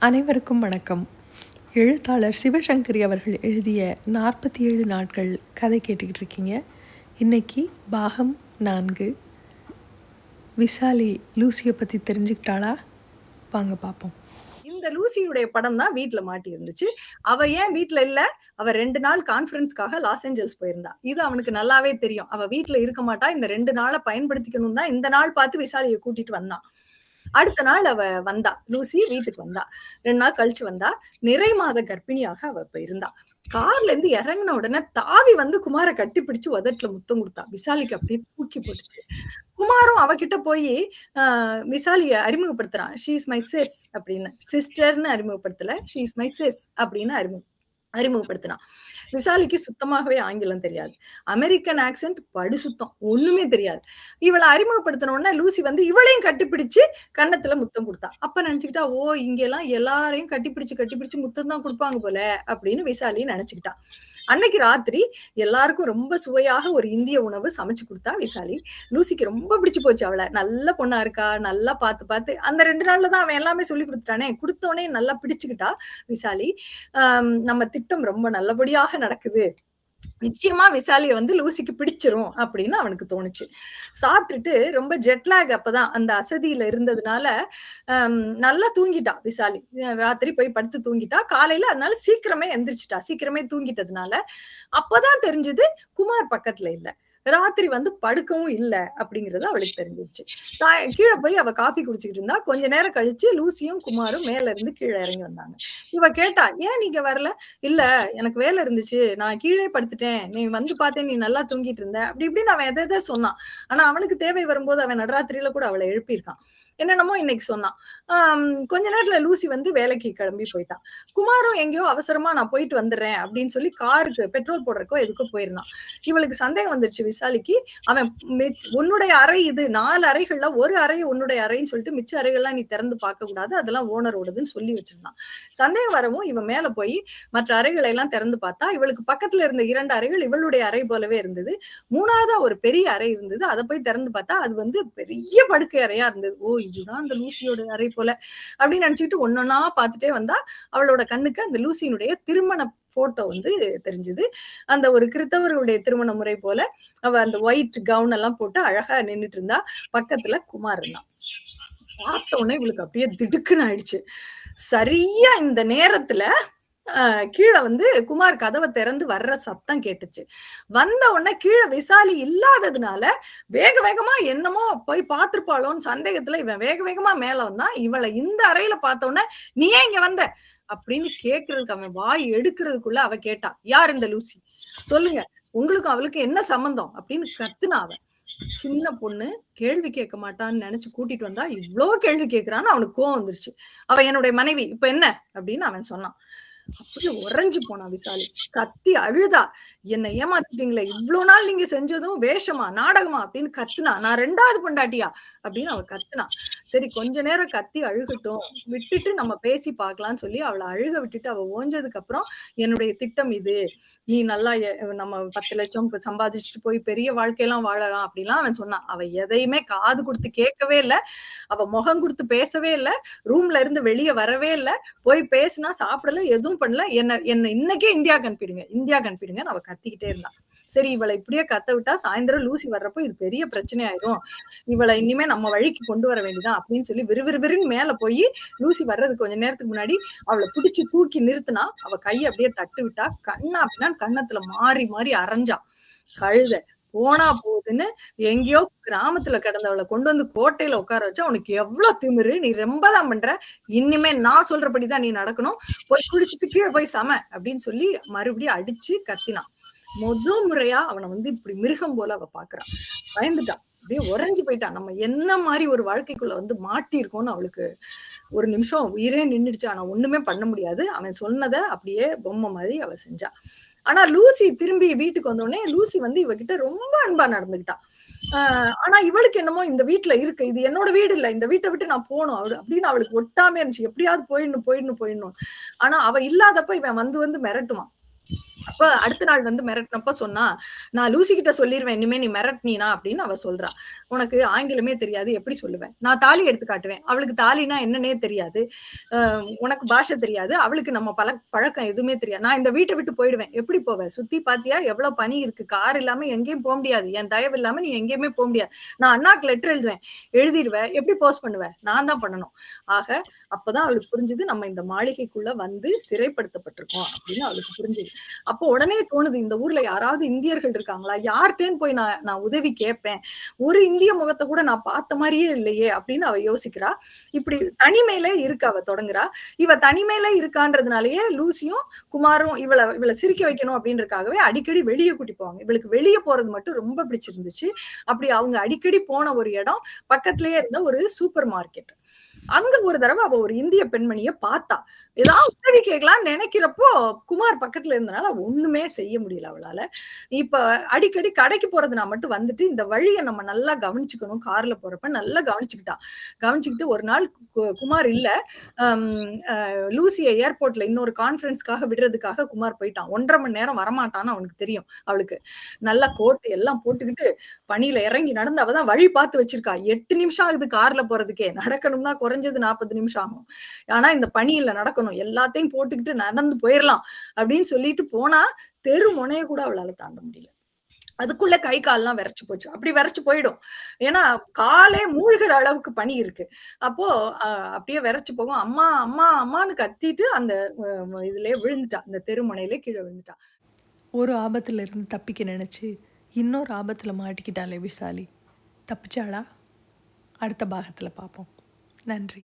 அனைவருக்கும் வணக்கம். எழுத்தாளர் சிவசங்கரி அவர்கள் எழுதிய 47 நாட்கள் கதை கேட்டுக்கிட்டு இருக்கீங்க. இன்னைக்கு பாகம் 4. விசாலி லூசியை பற்றி தெரிஞ்சுக்கிட்டாளா? வாங்க பார்ப்போம். இந்த லூசியுடைய படம் தான் வீட்ல மாட்டி இருந்துச்சு. அவ ஏன் வீட்ல இல்ல? அவ 2 நாள் கான்ஃபரன்ஸ்க்காக லாஸ் ஏஞ்சல்ஸ் போயிருந்தா. இது அவனுக்கு நல்லாவே தெரியும். அவ வீட்ல இருக்க மாட்டா. இந்த 2 நாள பயன்படுத்திக்கணும் தான் இந்த நாள் பார்த்து விசாலிய கூட்டிட்டு வந்தான். அடுத்த நாள் அவ வந்தா. லூசி வீட்டுக்கு வந்தா. 2 நாள் கழிச்சு வந்தா. நிறை மாத கர்ப்பிணியாக அவ இப்ப இருந்தா. கார்ல இருந்து இறங்குன உடனே தாவி வந்து குமார கட்டிப்பிடிச்சு உதட்டுல முத்தம் குடுத்தா. விசாலிக்கு அப்படியே தூக்கி போட்டுச்சு. குமாரும் அவகிட்ட போயி விசாலிய அறிமுகப்படுத்துறான். ஷி இஸ் மை சிஸ் அப்படின்னு. சிஸ்டர்ன்னு அறிமுகப்படுத்தல. ஷி இஸ் மை சிஸ் அப்படின்னு அறிமுகப்படுத்தினான். விசாலிக்கு சுத்தமாகவே ஆங்கிலம் தெரியாது. அமெரிக்கன் ஆக்சென்ட் படு சுத்தம். ஒண்ணுமே தெரியாது. இவள அறிமுகப்படுத்தின உடனே லூசி வந்து இவளையும் கட்டிப்பிடிச்சு கன்னத்துல முத்தம் குடுத்தா. அப்ப நினைச்சுக்கிட்டா, ஓ இங்கெல்லாம் எல்லாரையும் கட்டிப்பிடிச்சு முத்தம் தான் குடுப்பாங்க போல அப்படின்னு விசாலி நினைச்சுக்கிட்டா. அன்னைக்கு ராத்திரி எல்லாருக்கும் ரொம்ப சுவையாக ஒரு இந்திய உணவு சமைச்சு குடுத்தா விசாலி. லூசிக்கு ரொம்ப பிடிச்சு போச்சு அவள. நல்ல பொண்ணா இருக்கா, நல்லா பார்த்து அந்த 2 நாள்ல தான் அவன் எல்லாமே சொல்லி குடுத்துட்டானே. குடுத்தோனே நல்லா பிடிச்சுக்கிட்டா விசாலி. நம்ம திட்டம் ரொம்ப நல்லபடியாக நடக்குது. நிச்சயமா விசாலிய வந்து லூசிக்கு பிடிச்சிரும் அப்படின்னு அவனுக்கு தோணுச்சு. சாப்பிட்டுட்டு ரொம்ப ஜெட்லாக் அப்பதான் அந்த அசதியில இருந்ததுனால, நல்லா தூங்கிட்டா விசாலி. ராத்திரி போய் படுத்து தூங்கிட்டா. காலையில அதனால சீக்கிரமே எந்திரிச்சுட்டா. சீக்கிரமே தூங்கிட்டதுனால, அப்பதான் தெரிஞ்சது குமார் பக்கத்துல இல்ல. ராத்திரி வந்து படுக்கவும் இல்ல அப்படிங்கிறது அவளுக்கு தெரிஞ்சிருச்சு. கீழ போய் அவ காஃபி குடிச்சுக்கிட்டு இருந்தா. கொஞ்ச நேரம் கழிச்சு லூசியும், குமாரும் மேல இருந்து கீழ இறங்கி வந்தாங்க. இவ கேட்டா, "ஏன் நீங்க வரல?" "இல்ல எனக்கு வேலை இருந்துச்சு. நான் கீழே படுத்துட்டேன். நீ வந்து பார்த்தேன், நீ நல்லா தூங்கிட்டு இருந்த." அப்படி இப்படின்னு அவன் எத எதோ சொன்னான். ஆனா அவனுக்கு தேவை வரும்போது அவன் நடுராத்திரியில கூட அவள எழுப்பியிருக்கான். என்னென்னமோ இன்னைக்கு சொன்னான். கொஞ்ச நேரத்துல லூசி வந்து வேலைக்கு கிளம்பி போயிட்டா. குமாரும் எங்கேயோ அவசரமா நான் போயிட்டு வந்துடுறேன் அப்படின்னு சொல்லி காருக்கு பெட்ரோல் போடுறதுக்கோ எதுக்கோ போயிருந்தான். இவளுக்கு சந்தேகம் வந்துருச்சு விசாலிக்கு. அவன் உன்னுடைய அறை இது 4 அறைகள்ல ஒரு அறை உன்னுடைய அறைன்னு சொல்லிட்டு மிச்ச அறைகள்லாம் நீ திறந்து பார்க்க கூடாது. அதெல்லாம் ஓனரோடதுன்னு சொல்லி வச்சிருந்தான். சந்தேகம் வரவும் இவன் மேல போய் மற்ற அறைகளை எல்லாம் திறந்து பார்த்தா, இவளுக்கு பக்கத்துல இருந்த 2 அறைகள் இவளுடைய அறை போலவே இருந்தது. 3வதா ஒரு பெரிய அறை இருந்தது. அத போய் திறந்து பார்த்தா, அது வந்து பெரிய படுக்கை அறையா இருந்தது. ஓ இதுதான் அந்த லூசியோட அறை போல அப்படின்னு நினைச்சுக்கிட்டு ஒன்னொன்னா பார்த்துட்டே வந்தா, அவளோட கண்ணுக்கு அந்த லூசியினுடைய திருமண போட்டோ வந்து தெரிஞ்சது. அந்த ஒரு கிறித்தவர்களுடைய திருமண முறை போல அவ அந்த ஒயிட் கவுன் எல்லாம் போட்டு அழகா நின்னுட்டு இருந்தா. பக்கத்துல குமார் இருந்தான். பார்த்த உடனே இவளுக்கு அப்படியே திடுக்குன்னு ஆயிடுச்சு. சரியா இந்த நேரத்துல கீழ வந்து குமார் கதவ திறந்து வர்ற சத்தம் கேட்டுச்சு. வந்த உடனே கீழ விசாலி இல்லாததுனால வேக வேகமா என்னமோ போய் பார்த்திருப்பாளோன்னு சந்தேகத்துல இவன் வேக வேகமா மேல வந்தான். இவள இந்த அறையில பார்த்த உடனே, "நீ ஏன் இங்க வந்த?" அப்படின்னு கேட்கறதுக்கு அவன் வாய் எடுக்கிறதுக்குள்ள அவ கேட்டா, "யார் இந்த லூசி? சொல்லுங்க. உங்களுக்கும் அவளுக்கும் என்ன சம்பந்தம்?" அப்படின்னு கத்துனா அவ. சின்ன பொண்ணு கேள்வி கேட்க மாட்டான்னு நினைச்சு கூட்டிட்டு வந்தா, இவ்ளோ கேள்வி கேட்கிறான்னு அவனுக்கு கோவம் வந்துருச்சு. "அவ என்னுடைய மனைவி. இப்ப என்ன?" அப்படின்னு அவன் சொன்னான். அப்படியே உறைஞ்சு போனா விசாலி. கத்தி அழுதா. "என்ன ஏமாத்திட்டீங்களே! இவ்ளோ நாள் நீங்க செஞ்சதும் வேஷமா? நாடகமா?" அப்படின்னு கத்துனா. "நான் 2வது பொண்டாட்டியா?" அப்படின்னு அவ கத்துனா. சரி கொஞ்ச நேரம் கத்தி அழுகட்டும். விட்டுட்டு நம்ம பேசி பார்க்கலாம்ன்னு சொல்லி அவள அழுக விட்டுட்டு அவ ஓஞ்சதுக்கு அப்புறம், "என்னுடைய திட்டம் இது. நீ நல்லா நம்ம 10,00,000 சம்பாதிச்சுட்டு போய் பெரிய வாழ்க்கையெல்லாம் வாழலாம்." அப்படிலாம் அவன் சொன்னான். அவ எதையுமே காது குடுத்து கேட்கவே இல்ல. அவ முகம் குடுத்து பேசவே இல்ல. ரூம்ல இருந்து வெளிய வரவே இல்ல. போய் பேசினா சாப்பிடல, எதுவும் பண்ணல. என்ன இன்னைக்கே இந்தியாக்கு அனுப்பிடுங்க. இந்தியாக்கு அனுப்பிடுங்கன்னு அவ கத்திக்கிட்டே இருந்தா. சரி இவள இப்படியே கத்த விட்டா சாயந்தரம் லூசி வர்றப்போ இது பெரிய பிரச்சனை ஆயிரும். இவள இனிமே நம்ம வழிக்கு கொண்டு வர வேண்டியதுதான் அப்படின்னு சொல்லி விறுவிறுவிறுன்னு மேல போய் லூசி வர்றதுக்கு கொஞ்ச நேரத்துக்கு முன்னாடி அவள பிடிச்சு தூக்கி நிறுத்தினா. அவ கைய அப்படியே தட்டு விட்டா. கண்ணா பின்னான்னு கன்னத்துல மாறி மாறி அரைஞ்சா. கழுத. போனா போகுதுன்னு எங்கேயோ கிராமத்துல கிடந்தவள கொண்டு வந்து கோட்டையில உட்கார வச்சா, "உனக்கு எவ்ளோ திமிரு? நீ ரொம்ப தான் பண்ற. இனிமே நான் சொல்றபடிதான் நீ நடக்கணும். போய் குளிச்சுட்டு கீழ போய் சம." அப்படின்னு சொல்லி மறுபடியும் அடிச்சு கத்தினான். முறையா அவன வந்து இப்படி மிருகம் போல அவ பார்க்கிறா. பயந்துட்டா. அப்படியே உறைஞ்சு போயிட்டா. நம்ம என்ன மாரி ஒரு வாழ்க்கைக்குள்ள வந்து மாட்டியிருக்கோம்னு அவளுக்கு ஒரு நிமிஷம் உயிரே நின்னுடுச்சு. ஆனா ஒண்ணுமே பண்ண முடியாது. அவன் சொன்னத அப்படியே பொம்மை மாரி அவ செஞ்சா. ஆனா லூசி திரும்பி வீட்டுக்கு வந்தோனே, லூசி வந்து இவகிட்ட ரொம்ப அன்பா நடந்துக்கிட்டா. அ ஆனா இவளுக்கு என்னமோ இந்த வீட்ல இருக்கு. இது என்னோட வீடு இல்ல. இந்த வீட்ட விட்டு நான் போணும். அப்படின்னு அவளுக்கு ஒட்டாமையா இருந்துச்சு. எப்படியாவது போயிடணும். ஆனா அவ இல்லாதப்ப இவன் வந்து வந்து மிரட்டுவான். அப்ப அடுத்த நாள் வந்து மிரட்டுனப்ப சொன்னா, "நான் லூசி கிட்ட சொல்லிருவேன். இனிமே நீ மிரட்டுனீனா" அப்படின்னு அவ சொல்றா. "உனக்கு ஆங்கிலமே தெரியாது. எப்படி சொல்லுவேன்? நான் தாலி எடுத்து காட்டுவேன்." அவளுக்கு தாலின்னா என்னன்னே தெரியாது. உனக்கு பாஷை தெரியாது. அவளுக்கு நம்ம பழக்கம் எதுவுமே தெரியாது. "நான் இந்த வீட்ட விட்டு போயிடுவேன்." "எப்படி போவ? சுத்தி பாத்தியா? எவ்வளவு பனி இருக்கு. கார் இல்லாம எங்கேயும் போ முடியாது. என் தயவு இல்லாம நீ எங்கேயுமே போ முடியாது. நான் அண்ணாக்கு லெட்டர் எழுதுவேன். எழுதிருவ. எப்படி போஸ்ட் பண்ணுவ? நான் தான் பண்ணணும்." ஆக, அப்பதான் அவளுக்கு புரிஞ்சது, நம்ம இந்த மாளிகைக்குள்ள வந்து சிறைப்படுத்தப்பட்டிருக்கோம் அப்படின்னு அவளுக்கு புரிஞ்சது. அப்போ உடனே தோணுது, இந்த ஊர்ல யாராவது இந்தியர்கள் இருக்காங்களா? யார்ட்டன்னு போய் நான் நான் உதவி கேட்பேன். ஒரு இந்திய முகத்த கூட நான் பார்த்த மாரியே இல்லையே! அப்படின்னு அவ யோசிக்கிறா. இப்படி தனிமையில இருக்க அவ தொடங்குறா. இவ தனிமையில இருக்கான்றதுனாலயே லூசியும், குமாரும் இவள சிரிக்க வைக்கணும் அப்படின்றதுக்காகவே அடிக்கடி வெளிய கூட்டி போவாங்க. இவளுக்கு வெளிய போறது மட்டும் ரொம்ப பிடிச்சிருந்துச்சு. அப்படி அவங்க அடிக்கடி போன ஒரு இடம், பக்கத்திலேயே இருந்த ஒரு சூப்பர் மார்க்கெட். அங்க ஒரு தடவ அவ ஒரு இந்திய பெண்மணிய பார்த்தா. ஏதாவது உதவி கேட்கலாம்னு நெனைக்கிறப்போ, குமார் பக்கத்துல இருந்தனால ஒண்ணுமே செய்ய முடியல அவளால. இப்ப அடிக்கடி கடைக்கு போறதுனா மட்டும் வந்துட்டு, இந்த வழிய நம்ம நல்லா கவனிச்சுக்கணும். கார்ல போறப்ப நல்லா கவனிச்சுக்கிட்டா. கவனிச்சுக்கிட்டு ஒரு நாள் குமார் இல்ல. அம் அ லூசிய ஏர்போர்ட்ல இன்னொரு கான்ஃபரன்ஸ்க்காக விடுறதுக்காக குமார் போயிட்டான். 1 1/2 மணி நேரம் வரமாட்டான்னு அவனுக்கு தெரியும், அவளுக்கு. நல்லா கோட் எல்லாம் போட்டுக்கிட்டு, பனியில இறங்கி நடந்து அவ தான் வழி பார்த்து வச்சிருக்கா. 8 நிமிஷம் ஆகுது கார்ல போறதுக்கே. நடக்கணும்னா குறைஞ்சது 40 நிமிஷம் ஆகும். ஆனா இந்த பனியில நடக்கணும். எல்லாத்தையும் போட்டுக்கிட்டு நடந்து போயிரலாம் அப்படின்னு சொல்லிட்டு போனா, தெரு முனைய கூட அவளால தாண்ட முடியல. அதுக்குள்ள கை கால்லாம் விறைச்சு போச்சு. அப்படி விறைச்சு போயிடும். ஏன்னா, காலே மூழ்குற அளவுக்கு பனி இருக்கு. அப்போ அ அப்படியே விறைச்சு போகும். அம்மா, அம்மா, அம்மான்னு கத்திட்டு அந்த இதுலயே விழுந்துட்டா. அந்த தெரு முனையிலே கீழ விழுந்துட்டா. ஒரு ஆபத்திலிருந்து தப்பிக்க நினைச்சு இன்னொரு ஆபத்துல மாட்டிக்கிட்டாளே விசாலி. தப்பிச்சாளா? அடுத்த பாகத்துல பார்ப்போம். நன்றி.